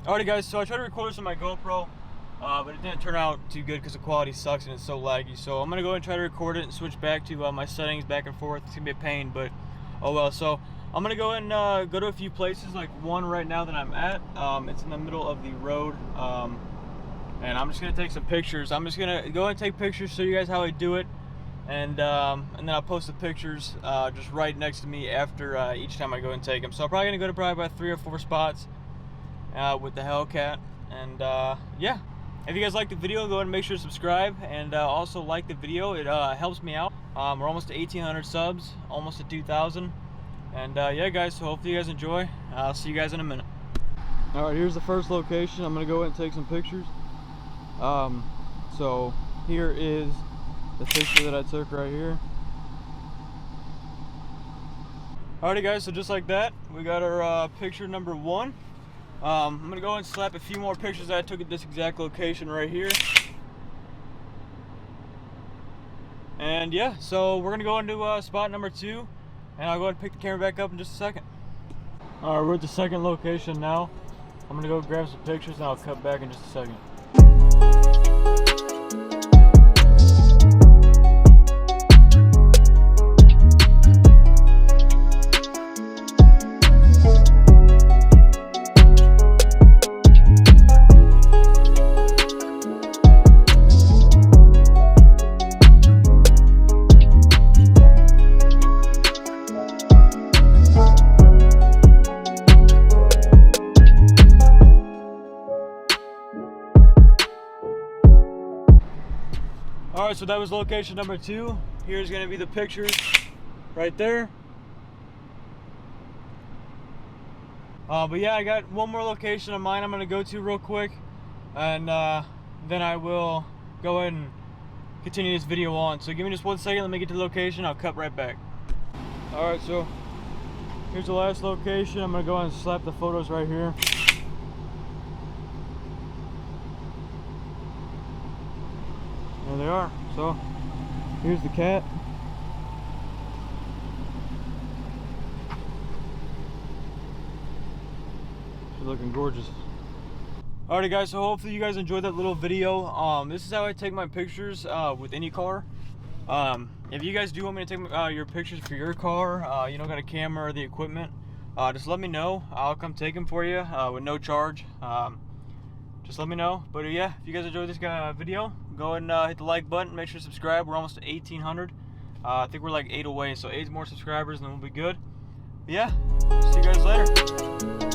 Alrighty guys, so I tried to record this on my GoPro, but it didn't turn out too good because the quality sucks and it's so laggy. So I'm gonna go ahead and try to record it and switch back to my settings back and forth. It's gonna be a pain, but oh well. So I'm gonna go and go to a few places, like one right now that I'm at. It's in the middle of the road, and I'm just gonna take some pictures. I'm just gonna go and take pictures, show you guys how I do it, and then I'll post the pictures just right next to me after each time I go and take them. So I'm probably gonna go to probably about 3 or 4 spots with the Hellcat, and yeah, if you guys like the video, go ahead and make sure to subscribe, and also like the video. It helps me out. We're almost to 1,800 subs, almost to 2,000, and yeah guys, so hopefully you guys enjoy. I'll see you guys in a minute. Alright, here's the first location. I'm gonna go ahead and take some pictures. So here is the picture that I took right here. Alrighty guys, so just like that, we got our picture number 1. I'm gonna go and slap a few more pictures that I took at this exact location right here. And yeah, so we're gonna go into spot number 2, and I'll go ahead and pick the camera back up in just a second. Alright, we're at the second location now. I'm gonna go grab some pictures and I'll cut back in just a second. Alright, so that was location number 2. Here's going to be the pictures right there. But yeah, I got one more location of mine I'm going to go to real quick, and then I will go ahead and continue this video on. So give me just 1 second, let me get to the location, I'll cut right back. Alright, so here's the last location. I'm going to go ahead and slap the photos right here. There they are. So here's the cat. She's looking gorgeous. Alrighty guys, so hopefully you guys enjoyed that little video. This is how I take my pictures with any car. If you guys do want me to take your pictures for your car, you don't got a camera or the equipment, just let me know. I'll come take them for you with no charge. Just let me know. But yeah, if you guys enjoyed this video, go and hit the like button, make sure to subscribe. We're almost to 1,800. I think we're like 8 away, so 8 more subscribers and then we'll be good. But yeah, see you guys later.